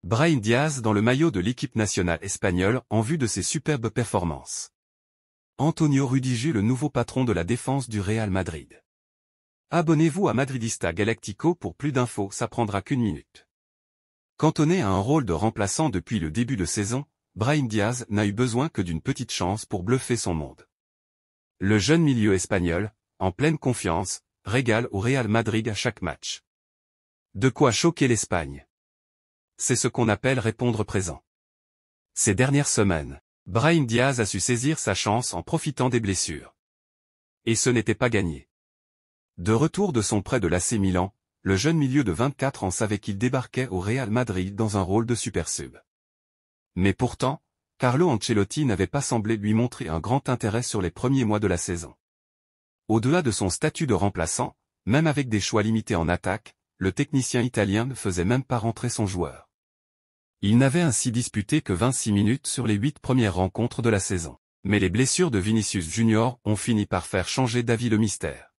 Brahim Diaz dans le maillot de l'équipe nationale espagnole en vue de ses superbes performances. Antonio Rudiger, le nouveau patron de la défense du Real Madrid. Abonnez-vous à Madridista Galactico pour plus d'infos, ça prendra qu'une minute. Cantonné à un rôle de remplaçant depuis le début de saison, Brahim Diaz n'a eu besoin que d'une petite chance pour bluffer son monde. Le jeune milieu espagnol, en pleine confiance, régale au Real Madrid à chaque match. De quoi choquer l'Espagne. C'est ce qu'on appelle répondre présent. Ces dernières semaines, Brahim Diaz a su saisir sa chance en profitant des blessures. Et ce n'était pas gagné. De retour de son prêt de l'AC Milan, le jeune milieu de 24 ans savait qu'il débarquait au Real Madrid dans un rôle de super sub. Mais pourtant, Carlo Ancelotti n'avait pas semblé lui montrer un grand intérêt sur les premiers mois de la saison. Au-delà de son statut de remplaçant, même avec des choix limités en attaque, le technicien italien ne faisait même pas rentrer son joueur. Il n'avait ainsi disputé que 26 minutes sur les 8 premières rencontres de la saison. Mais les blessures de Vinicius Junior ont fini par faire changer d'avis le mystère.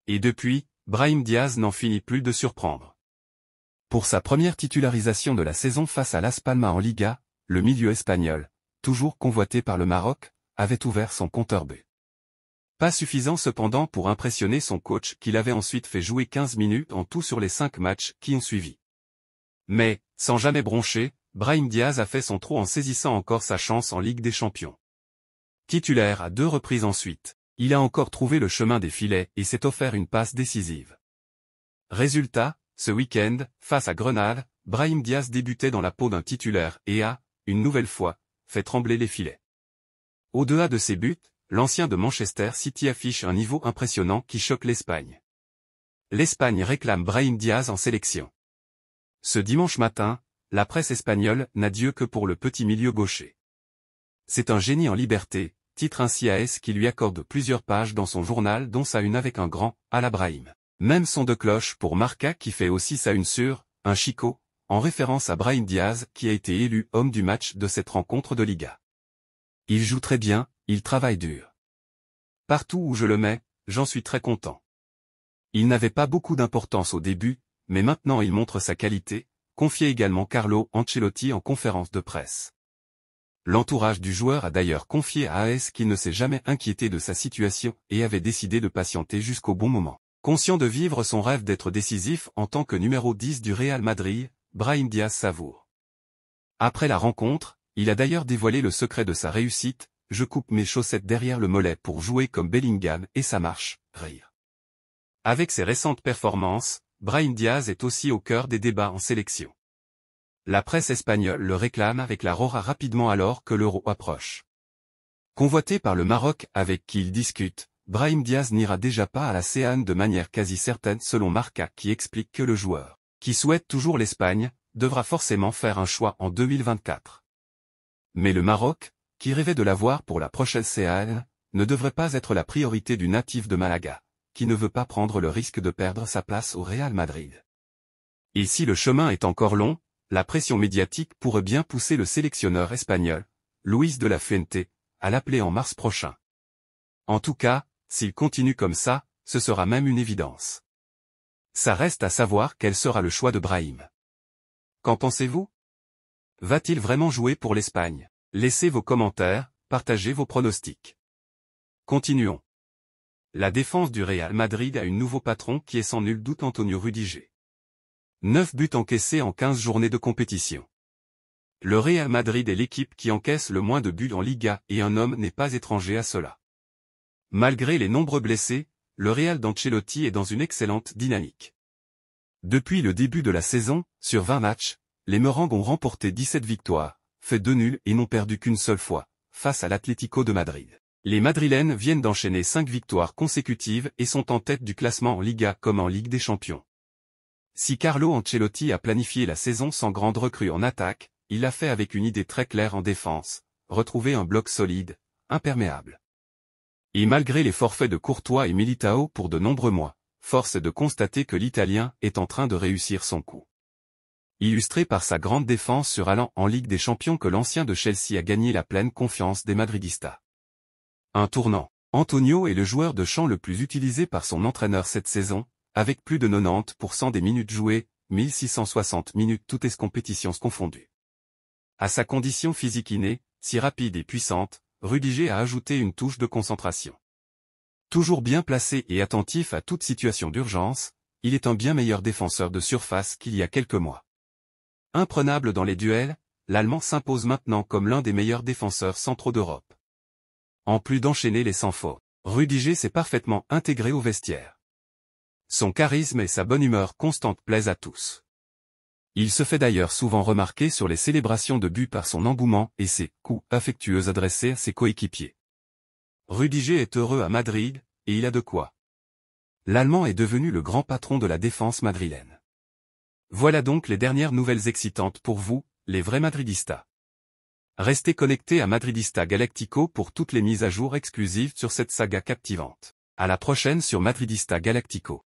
Et depuis, Brahim Diaz n'en finit plus de surprendre. Pour sa première titularisation de la saison face à Las Palmas en Liga, le milieu espagnol, toujours convoité par le Maroc, avait ouvert son compteur but. Pas suffisant cependant pour impressionner son coach qui l'avait ensuite fait jouer 15 minutes en tout sur les 5 matchs qui ont suivi. Mais, sans jamais broncher, Brahim Diaz a fait son trou en saisissant encore sa chance en Ligue des Champions. Titulaire à 2 reprises ensuite, il a encore trouvé le chemin des filets et s'est offert une passe décisive. Résultat, ce week-end, face à Grenade, Brahim Diaz débutait dans la peau d'un titulaire et a, une nouvelle fois, fait trembler les filets. Au-delà de ses buts, l'ancien de Manchester City affiche un niveau impressionnant qui choque l'Espagne. L'Espagne réclame Brahim Diaz en sélection. Ce dimanche matin, la presse espagnole n'a Dieu que pour le petit milieu gaucher. C'est un génie en liberté, titre ainsi AS qui lui accorde plusieurs pages dans son journal dont sa une avec un grand « à la Brahim ». Même son de cloche pour Marca qui fait aussi sa une sur « un Chico », en référence à Brahim Diaz qui a été élu homme du match de cette rencontre de Liga. Il joue très bien, il travaille dur. Partout où je le mets, j'en suis très content. Il n'avait pas beaucoup d'importance au début, mais maintenant il montre sa qualité, confiait également Carlo Ancelotti en conférence de presse. L'entourage du joueur a d'ailleurs confié à AS qu'il ne s'est jamais inquiété de sa situation et avait décidé de patienter jusqu'au bon moment. Conscient de vivre son rêve d'être décisif en tant que numéro 10 du Real Madrid, Brahim Diaz savoure. Après la rencontre, il a d'ailleurs dévoilé le secret de sa réussite, je coupe mes chaussettes derrière le mollet pour jouer comme Bellingham et ça marche, rire. Avec ses récentes performances, Brahim Diaz est aussi au cœur des débats en sélection. La presse espagnole le réclame avec la Rora rapidement alors que l'Euro approche. Convoité par le Maroc avec qui il discute, Brahim Diaz n'ira déjà pas à la CAN de manière quasi certaine selon Marca qui explique que le joueur, qui souhaite toujours l'Espagne, devra forcément faire un choix en 2024. Mais le Maroc, qui rêvait de l'avoir pour la prochaine CAN, ne devrait pas être la priorité du natif de Malaga, qui ne veut pas prendre le risque de perdre sa place au Real Madrid. Et si le chemin est encore long, la pression médiatique pourrait bien pousser le sélectionneur espagnol, Luis de la Fuente, à l'appeler en mars prochain. En tout cas, s'il continue comme ça, ce sera même une évidence. Ça reste à savoir quel sera le choix de Brahim. Qu'en pensez-vous? Va-t-il vraiment jouer pour l'Espagne? Laissez vos commentaires, partagez vos pronostics. Continuons. La défense du Real Madrid a un nouveau patron qui est sans nul doute Antonio Rudiger. 9 buts encaissés en 15 journées de compétition. Le Real Madrid est l'équipe qui encaisse le moins de buts en Liga et un homme n'est pas étranger à cela. Malgré les nombreux blessés, le Real d'Ancelotti est dans une excellente dynamique. Depuis le début de la saison, sur 20 matchs, les Merengues ont remporté 17 victoires, fait 2 nuls et n'ont perdu qu'une seule fois, face à l'Atlético de Madrid. Les Madrilènes viennent d'enchaîner 5 victoires consécutives et sont en tête du classement en Liga comme en Ligue des Champions. Si Carlo Ancelotti a planifié la saison sans grande recrue en attaque, il l'a fait avec une idée très claire en défense, retrouver un bloc solide, imperméable. Et malgré les forfaits de Courtois et Militao pour de nombreux mois, force est de constater que l'Italien est en train de réussir son coup. Illustré par sa grande défense sur allant en Ligue des Champions que l'ancien de Chelsea a gagné la pleine confiance des Madridistas. Un tournant. Antonio est le joueur de champ le plus utilisé par son entraîneur cette saison, avec plus de 90% des minutes jouées, 1660 minutes toutes compétitions confondues. À sa condition physique innée, si rapide et puissante, Rudiger a ajouté une touche de concentration. Toujours bien placé et attentif à toute situation d'urgence, il est un bien meilleur défenseur de surface qu'il y a quelques mois. Imprenable dans les duels, l'Allemand s'impose maintenant comme l'un des meilleurs défenseurs centraux d'Europe. En plus d'enchaîner les sans fautes, Rudiger s'est parfaitement intégré au vestiaire. Son charisme et sa bonne humeur constante plaisent à tous. Il se fait d'ailleurs souvent remarquer sur les célébrations de buts par son engouement et ses coups affectueux adressés à ses coéquipiers. Rudiger est heureux à Madrid, et il a de quoi. L'Allemand est devenu le grand patron de la défense madrilène. Voilà donc les dernières nouvelles excitantes pour vous, les vrais madridistas. Restez connectés à Madridista Galactico pour toutes les mises à jour exclusives sur cette saga captivante. À la prochaine sur Madridista Galactico.